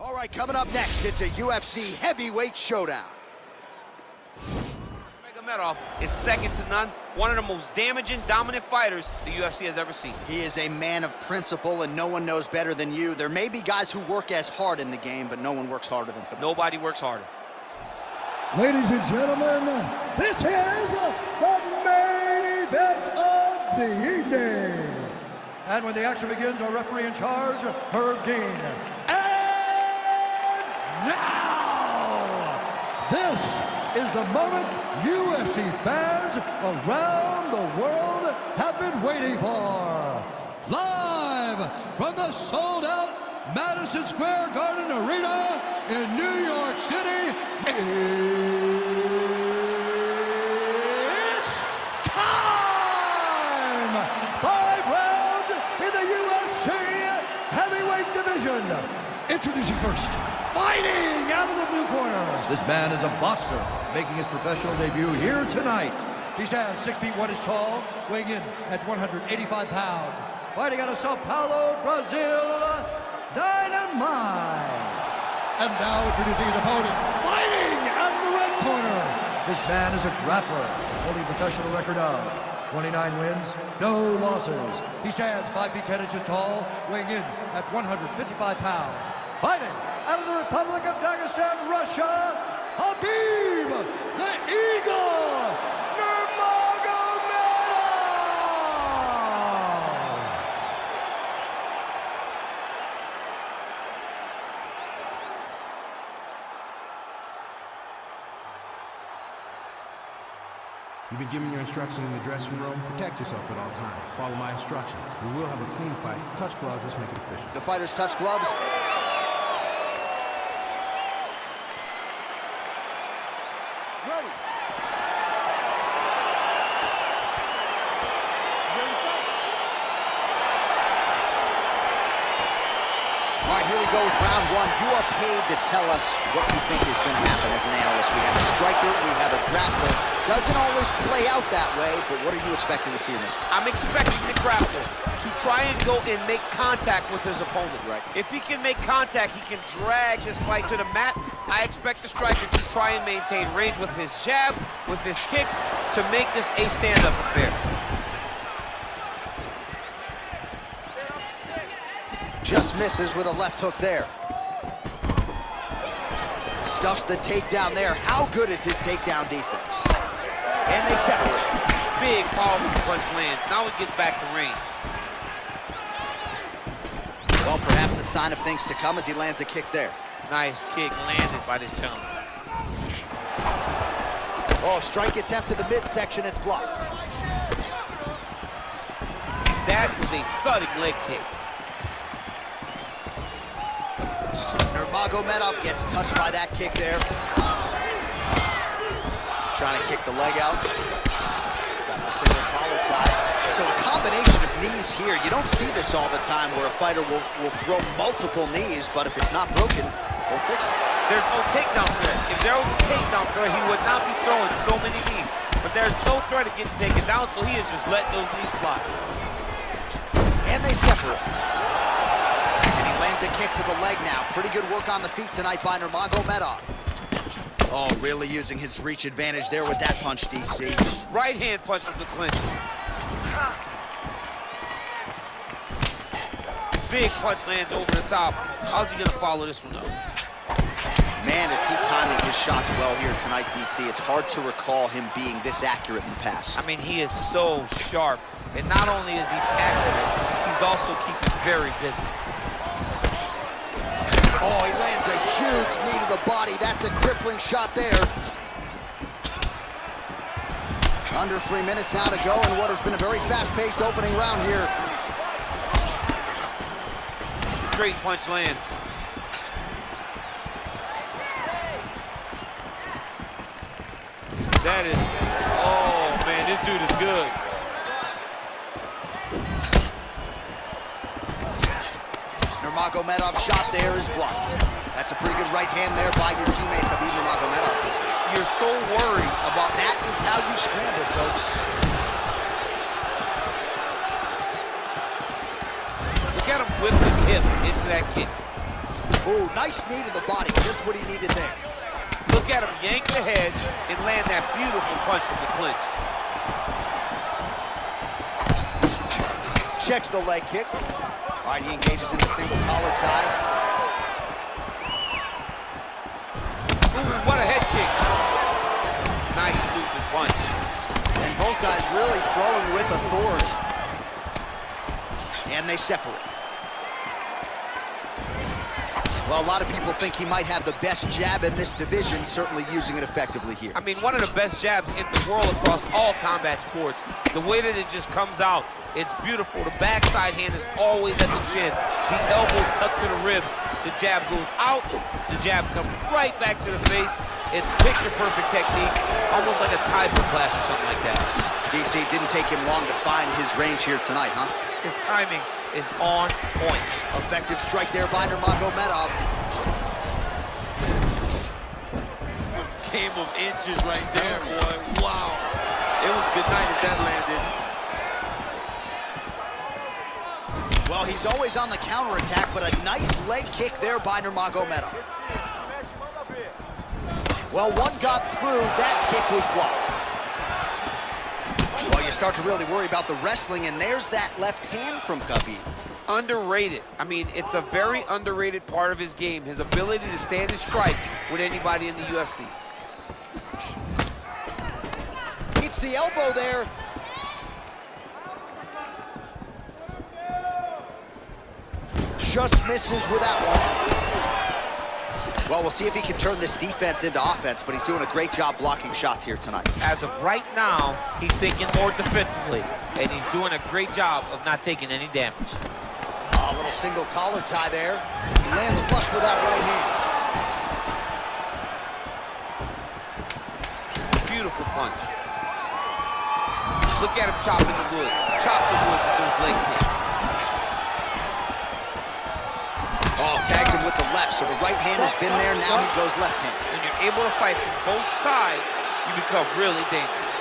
All right, coming up next, it's a UFC heavyweight showdown. Nurmagomedov is second to none, one of the most damaging, dominant fighters the UFC has ever seen. He is a man of principle, and no one knows better than you. There may be guys who work as hard in the game, but no one works harder than Khabib. Nobody works harder. Ladies and gentlemen, this is the main event of the evening. And when the action begins, our referee in charge, Herb Dean. And now, this is the moment UFC fans around the world have been waiting for. Live from the sold-out Madison Square Garden Arena in New York City, it's time! 5 rounds in the UFC heavyweight division. Introducing first, fighting out of the blue corner. This man is a boxer, making his professional debut here tonight. He stands 6 feet 1 inches tall, weighing in at 185 pounds. Fighting out of Sao Paulo, Brazil, Dynamite. And now introducing his opponent, fighting out of the red corner. This man is a grappler, holding a professional record of 29 wins, no losses. He stands 5 feet 10 inches tall, weighing in at 155 pounds. Fighting out of the Republic of Dagestan, Russia, Khabib the Eagle Nurmagomedov! You've been given your instructions in the dressing room. Protect yourself at all times. Follow my instructions. We will have a clean fight. Touch gloves. Let's make it official. The fighters touch gloves. Ready. All right, here we go with round one. You are paid to tell us what you think is going to happen as an analyst. We have a striker, we have a grappler. Doesn't always play out that way, but what are you expecting to see in this one? I'm expecting the grappler to try and go and make contact with his opponent. Right. If he can make contact, he can drag this fight to the mat. I expect the striker to try and maintain range with his jab, with his kicks, to make this a stand-up affair. Just misses with a left hook there. Stuffs the takedown there. How good is his takedown defense? And they separate. Big, powerful punch lands. Now we get back to range. Well, perhaps a sign of things to come as he lands a kick there. Nice kick landed by this chump. Oh, strike attempt to the midsection. It's blocked. That was a thudding leg kick. Nurmagomedov gets touched by that kick there. Trying to kick the leg out. Got the single collar tie. So a combination of knees here. You don't see this all the time where a fighter will throw multiple knees, but if it's not broken, they'll fix it. There's no takedown threat. If there was a takedown threat, he would not be throwing so many knees. But there's no threat of getting taken down, so he is just letting those knees fly. And they separate. And he lands a kick to the leg now. Pretty good work on the feet tonight by Nurmagomedov. Oh, really using his reach advantage there with that punch, DC. Right hand punch from the clinch. Big punch lands over the top. How's he gonna follow this one up? Man, is he timing his shots well here tonight, DC. It's hard to recall him being this accurate in the past. I mean, he is so sharp. And not only is he accurate, he's also keeping very busy. Oh, he lands a huge knee to the body. That's a crippling shot there. Under 3 minutes now to go in what has been a very fast-paced opening round here. Straight punch lands. That is, oh man, this dude is good. Nurmagomedov's shot there is blocked. That's a pretty good right hand there by your teammate, Khabib Nurmagomedov. You're so worried about that is how you scramble, folks. Look at him whip his hip into that kick. Ooh, nice knee to the body, just what he needed there. Look at him yank the head and land that beautiful punch from the clinch. Checks the leg kick. All right, he engages in the single collar tie. Ooh, what a head kick. Nice looping punch. And both guys really throwing with authority. And they separate. Well, a lot of people think he might have the best jab in this division, certainly using it effectively here. I mean, one of the best jabs in the world across all combat sports. The way that it just comes out, it's beautiful. The backside hand is always at the chin. The elbows tucked to the ribs. The jab goes out. The jab comes right back to the face. It's picture-perfect technique, almost like a Tiger class or something like that. DC, didn't take him long to find his range here tonight, huh? His timing is on point. Effective strike there by Nurmagomedov. Game of inches right there, boy. Wow. It was good night if that landed. Well, he's always on the counterattack, but a nice leg kick there by Nurmagomedov. Well, one got through, that kick was blocked. Well, you start to really worry about the wrestling, and there's that left hand from Khabib. Underrated. I mean, it's a very underrated part of his game, his ability to stand and strike with anybody in the UFC. It's the elbow there. Just misses with that one. Well, we'll see if he can turn this defense into offense, but he's doing a great job blocking shots here tonight. As of right now, he's thinking more defensively, and he's doing a great job of not taking any damage. A little single collar tie there. He lands flush with that right hand. Beautiful punch. Look at him chopping the wood. Chop the wood with those leg kicks. Oh, tags him with the left, so the right hand has been there, now he goes left hand. When you're able to fight from both sides, you become really dangerous.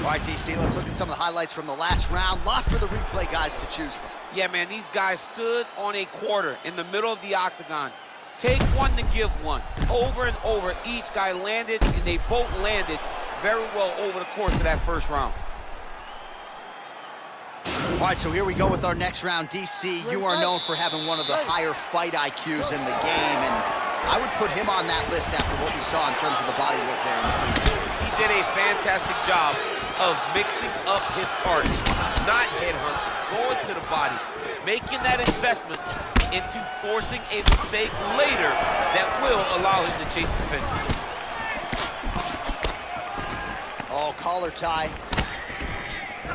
All right, DC, let's look at some of the highlights from the last round. Lot for the replay guys to choose from. Yeah, man, these guys stood on a quarter in the middle of the octagon. Take one to give one. Over and over, each guy landed, and they both landed very well over the course of that first round. All right, so here we go with our next round. DC, you are known for having one of the higher fight IQs in the game, and I would put him on that list after what we saw in terms of the body work there. He did a fantastic job of mixing up his cards, not headhunt, going to the body, making that investment into forcing a mistake later that will allow him to chase his finish. Oh, collar tie.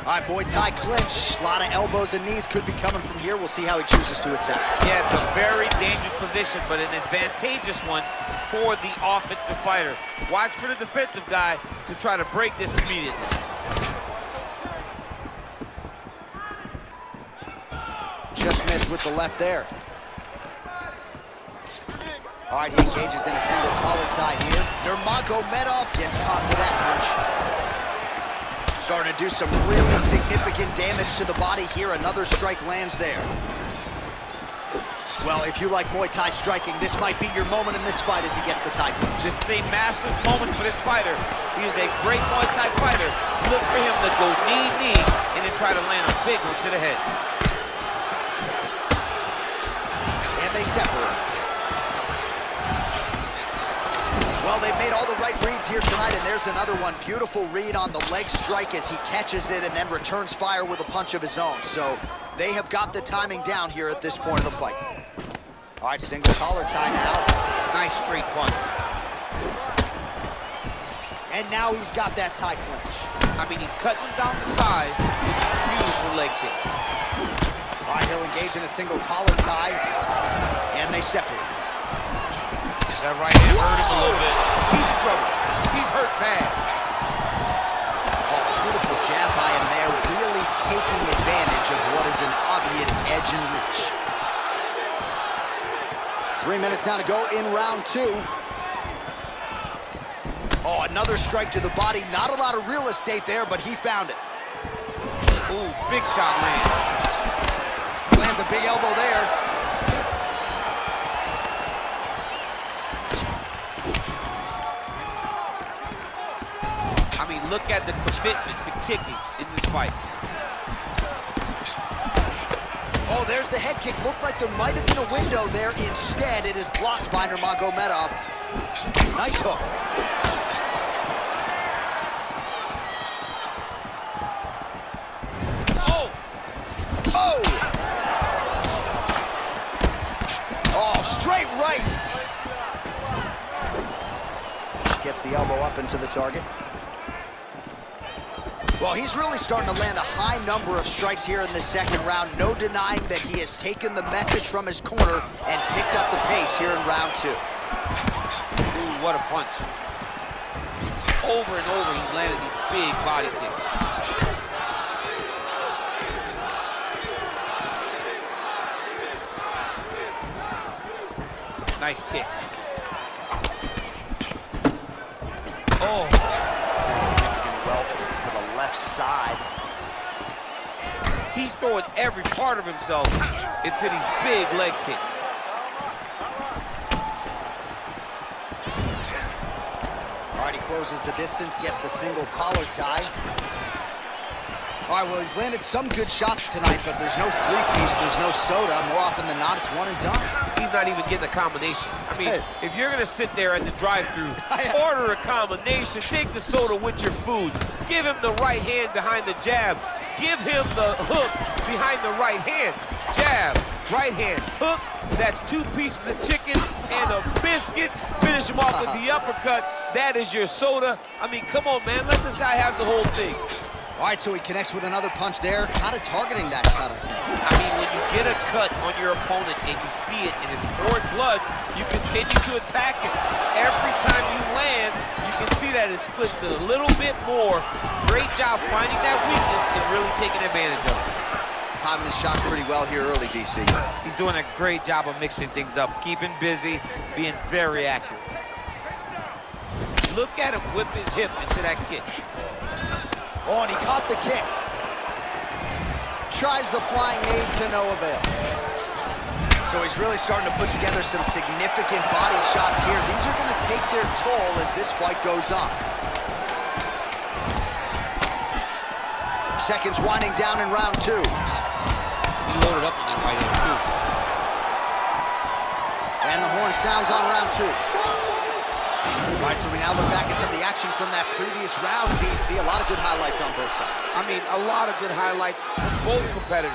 All right, Muay Thai clinch. A lot of elbows and knees could be coming from here. We'll see how he chooses to attack. Yeah, it's a very dangerous position, but an advantageous one for the offensive fighter. Watch for the defensive guy to try to break this immediately. Just missed with the left there. All right, he engages in a single collar tie here. Nurmagomedov gets caught with that punch. Starting to do some really significant damage to the body here. Another strike lands there. Well, if you like Muay Thai striking, this might be your moment in this fight as he gets the tie punch. This is a massive moment for this fighter. He is a great Muay Thai fighter. Look for him to go knee, and then try to land a big one to the head. And they separate. Well, they've made all the right reads here tonight, and there's another one. Beautiful read on the leg strike as he catches it and then returns fire with a punch of his own. So they have got the timing down here at this point of the fight. All right, single collar tie now. Nice straight punch. And now he's got that tie clinch. I mean, he's cutting him down to size with these beautiful leg kicks. All right, he'll engage in a single collar tie, and they separate. That right hand hurt him a little bit. He's in trouble. He's hurt bad. Oh, beautiful jab by him there, really taking advantage of what is an obvious edge and reach. 3 minutes now to go in round two. Oh, another strike to the body. Not a lot of real estate there, but he found it. Ooh, big shot lands. lands a big elbow there. I mean, look at the commitment to kicking in this fight. Oh, there's the head kick. Looked like there might have been a window there. Instead, it is blocked by Nurmagomedov. Nice hook. Oh! Oh! Oh, straight right. Gets the elbow up into the target. Well, he's really starting to land a high number of strikes here in the second round. No denying that he has taken the message from his corner and picked up the pace here in round 2. Ooh, what a punch. Over and over, he's landed these big body kicks. Nice kick. Oh. Pretty significant welcome to the left side. He's throwing every part of himself into these big leg kicks. All right, he closes the distance, gets the single collar tie. All right, well, he's landed some good shots tonight, but there's no three-piece, there's no soda. More often than not, it's one and done. He's not even getting a combination. I mean, if you're gonna sit there at the drive-thru, order a combination, take the soda with your food, give him the right hand behind the jab, give him the hook behind the right hand, jab, right hand, hook, that's 2 pieces of chicken and a biscuit, finish him off with the uppercut, that is your soda. I mean, come on, man, let this guy have the whole thing. All right, so he connects with another punch there, kind of targeting that cut, I think. I mean, when you get a cut on your opponent and you see it and it's pouring blood, you continue to attack it. Every time you land, you can see that it splits it a little bit more. Great job finding that weakness and really taking advantage of it. Timing his shot pretty well here early, DC. He's doing a great job of mixing things up, keeping busy, being very accurate. Look at him whip his hip into that kick. Oh, and he caught the kick. Tries the flying knee to no avail. So he's really starting to put together some significant body shots here. These are going to take their toll as this fight goes on. Seconds winding down in round 2. He loaded up on that right hand, too. And the horn sounds on round 2. All right, so we now look back at some of the action from that previous round, DC. A lot of good highlights on both sides. I mean, a lot of good highlights from both competitors.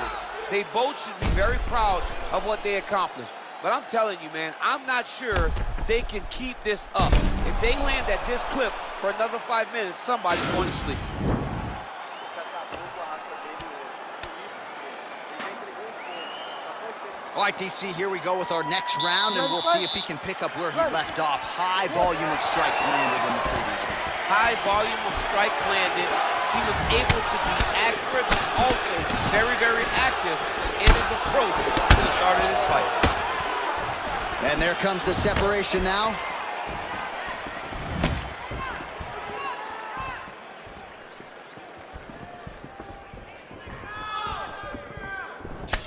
They both should be very proud of what they accomplished. But I'm telling you, man, I'm not sure they can keep this up. If they land at this clip for another 5 minutes, somebody's going to sleep. All right, DC, here we go with our next round, and we'll see if he can pick up where he left off. High volume of strikes landed in the previous round. High volume of strikes landed. He was able to be accurate, but also very, very active in his approach to the start of this fight. And there comes the separation now.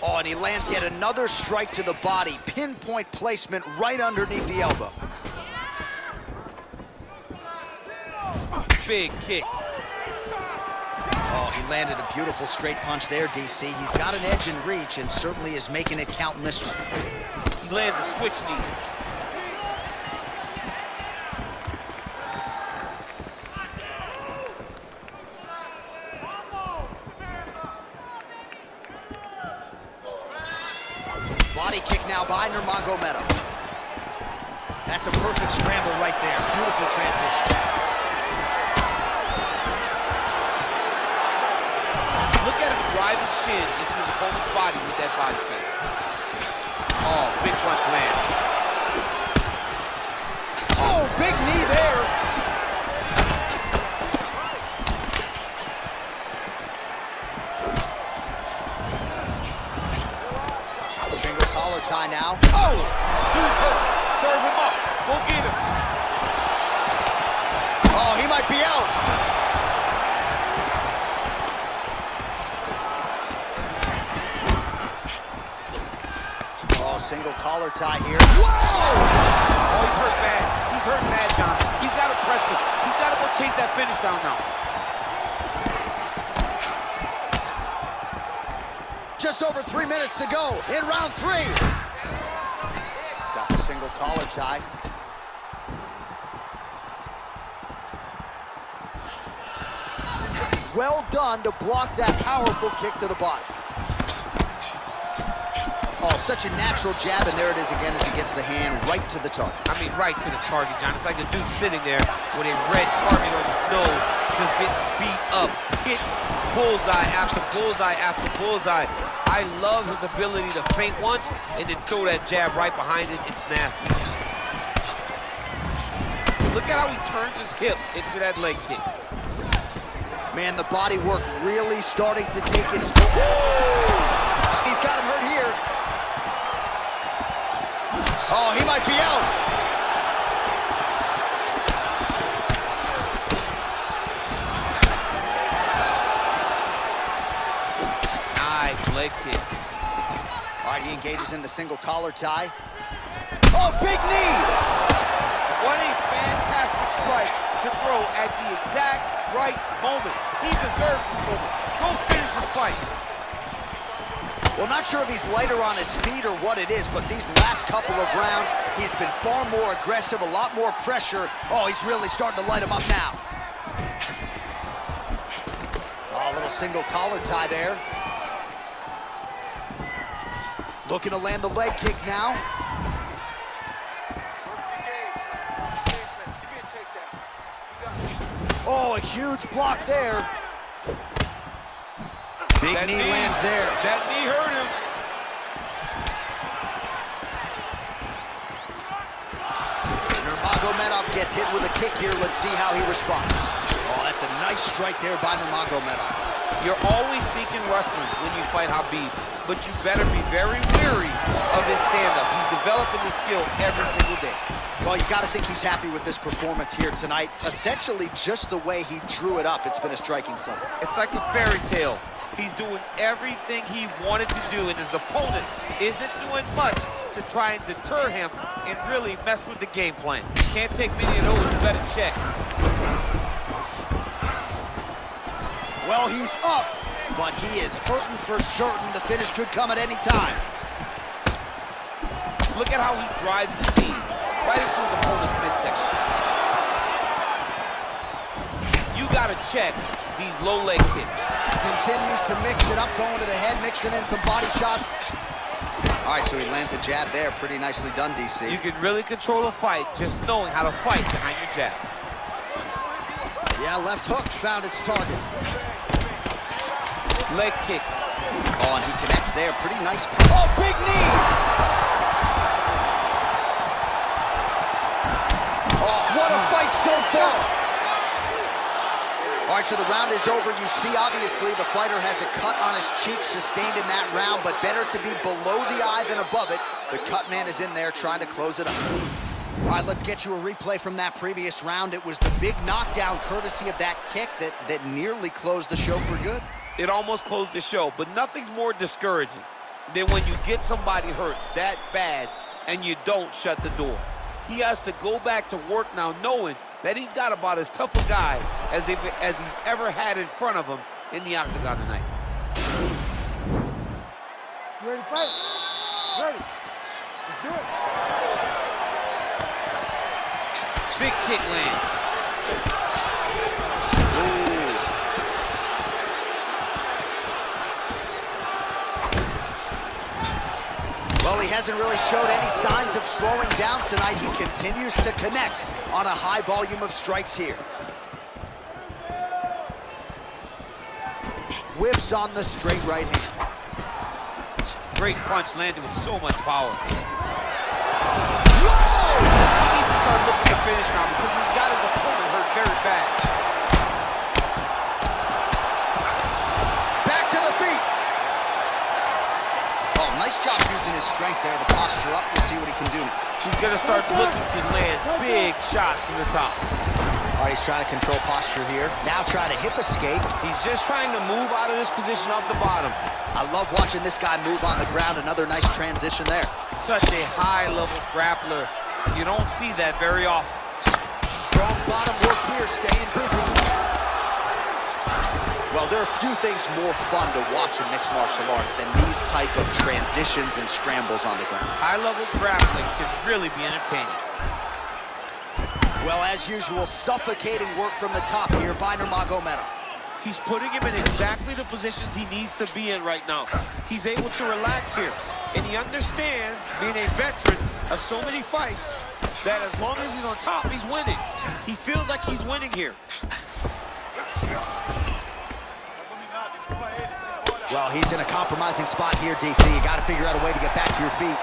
Oh, and he lands yet another strike to the body. Pinpoint placement right underneath the elbow. Big kick. Oh, he landed a beautiful straight punch there, DC. He's got an edge in reach and certainly is making it count in this one. He lands a switch knee. Body kick now by Nurmagomedov. That's a perfect scramble right there. Beautiful transition. Look at him drive his shin into his opponent's body with that body kick. Oh, big punch land. Oh, big knee there. Single collar tie now. Oh! Who's hooked? Serve him up. Go get him. Oh, he might be out. single collar tie here. Whoa! Oh, he's hurt bad. He's hurt bad, John. He's got to press him. He's got to go chase that finish down now. Just over 3 minutes to go in round 3. Got the single collar tie. Well done to block that powerful kick to the body. Oh, such a natural jab, and there it is again as he gets the hand right to the target. I mean, right to the target, John. It's like a dude sitting there with a red target on his nose, just getting beat up. Hit bullseye after bullseye after bullseye. I love his ability to feint once and then throw that jab right behind it. It's nasty. Look at how he turns his hip into that leg kick. Man, the body work really starting to take its toll. He's got him hurt here. Oh, he might be out. Nice leg kick. All right, he engages in the single collar tie. Oh, big knee! What a fantastic strike to throw at the exact right moment. He deserves this moment. Go finish his fight. Well, not sure if he's lighter on his feet or what it is, but these last couple of rounds, he's been far more aggressive, a lot more pressure. Oh, he's really starting to light him up now. Oh, a little single collar tie there. Looking to land the leg kick now. Oh, a huge block there. Big knee lands there. That knee hurt him. Nurmagomedov gets hit with a kick here. Let's see how he responds. Oh, that's a nice strike there by Nurmagomedov. You're always thinking wrestling when you fight Khabib, but you better be very wary of his stand-up. He's developing the skill every single day. Well, you got to think he's happy with this performance here tonight. Essentially, just the way he drew it up, it's been a striking clinic. It's like a fairy tale. He's doing everything he wanted to do, and his opponent isn't doing much to try and deter him and really mess with the game plan. Can't take many of those. You better check. Well, he's up, but he is hurting for certain. The finish could come at any time. Look at how he drives his knee right into his opponent's midsection. You gotta check these low leg kicks. Continues to mix it up, going to the head, mixing in some body shots. All right, so he lands a jab there. Pretty nicely done, DC. You can really control a fight just knowing how to fight behind your jab. Yeah, left hook found its target. Leg kick. Oh, and he connects there. Pretty nice. Oh, big knee! Oh, what a fight so far! All right, so the round is over. You see, obviously, the fighter has a cut on his cheek sustained in that round, but better to be below the eye than above it. The cut man is in there trying to close it up. All right, let's get you a replay from that previous round. It was the big knockdown courtesy of that kick that nearly closed the show for good. It almost closed the show, but nothing's more discouraging than when you get somebody hurt that bad and you don't shut the door. He has to go back to work now knowing that he's got about as tough a guy as he's ever had in front of him in the octagon tonight. You ready to fight? Ready. Let's do it. Big kick lands. Well, he hasn't really showed any signs of slowing down tonight. He continues to connect on a high volume of strikes here. Whiffs on the straight right hand. Great punch landed with so much power. Whoa! He needs to start looking to finish now because he's got his opponent hurt very bad. Back to the feet. Oh, nice job using his strength there to posture up. We'll see what he can do now. He's going to start looking to land big shots from the top. All right, he's trying to control posture here. Now trying to hip escape. He's just trying to move out of this position off the bottom. I love watching this guy move on the ground. Another nice transition there. Such a high-level grappler. You don't see that very often. Strong bottom work here, staying busy. Well, there are a few things more fun to watch in mixed martial arts than these type of transitions and scrambles on the ground. High-level grappling can really be entertaining. Well, as usual, suffocating work from the top here by Nurmagomedov. He's putting him in exactly the positions he needs to be in right now. He's able to relax here. And he understands, being a veteran of so many fights, that as long as he's on top, he's winning. He feels like he's winning here. Well, he's in a compromising spot here, DC. You got to figure out a way to get back to your feet.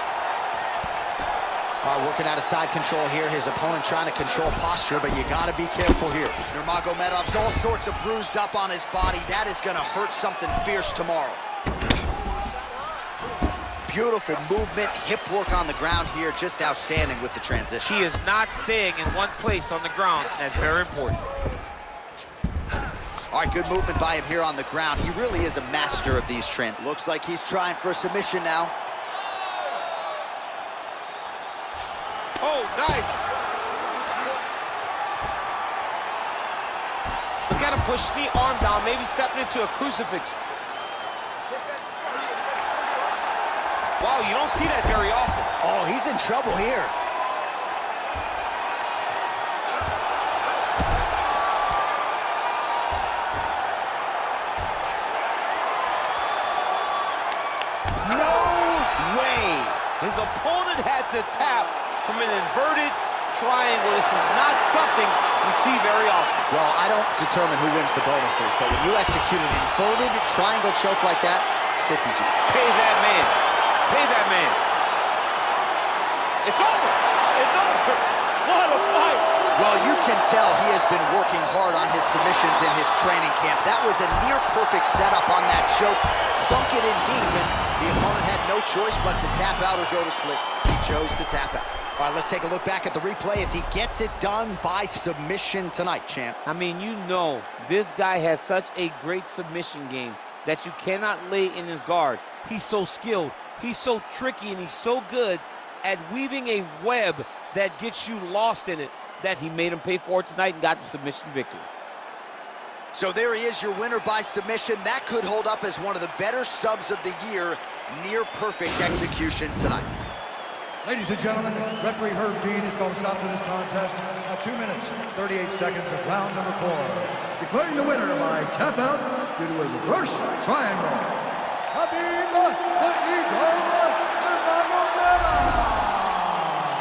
All right, working out of side control here. His opponent trying to control posture, but you got to be careful here. Nurmagomedov's all sorts of bruised up on his body. That is going to hurt something fierce tomorrow. Beautiful movement, hip work on the ground here. Just outstanding with the transition. He is not staying in one place on the ground. That's very important. All right, good movement by him here on the ground. He really is a master of these trends. Looks like he's trying for a submission now. Oh, nice. Look at him push the arm down, maybe stepping into a crucifix. Wow, you don't see that very often. Oh, he's in trouble here. No way. His opponent had to tap from an inverted triangle. This is not something you see very often. Well, I don't determine who wins the bonuses, but when you execute an inverted triangle choke like that, 50 G. Pay that man. Pay that man. It's over. It's over. What a fight. Well, you can tell he has been working hard on his submissions in his training camp. That was a near-perfect setup on that choke. Sunk it in deep, and the opponent had no choice but to tap out or go to sleep. He chose to tap out. All right, let's take a look back at the replay as he gets it done by submission tonight, champ. I mean, you know, this guy has such a great submission game that you cannot lay in his guard. He's so skilled, he's so tricky, and he's so good at weaving a web that gets you lost in it that he made him pay for it tonight and got the submission victory. So there he is, your winner by submission. That could hold up as one of the better subs of the year. Near perfect execution tonight. Ladies and gentlemen, referee Herb Dean has called a stop to this contest at 2 minutes, 38 seconds of round number 4. Declaring the winner by tap out due to a reverse triangle. Khabib the Eagle Nurmagomedov.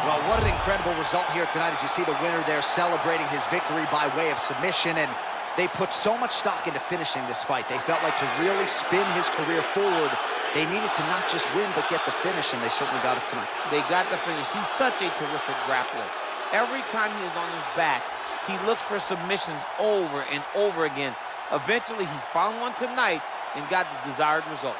Well, what an incredible result here tonight as you see the winner there celebrating his victory by way of submission, and they put so much stock into finishing this fight. They felt like to really spin his career forward, they needed to not just win, but get the finish, and they certainly got it tonight. They got the finish. He's such a terrific grappler. Every time he is on his back, he looks for submissions over and over again. Eventually, he found one tonight and got the desired result.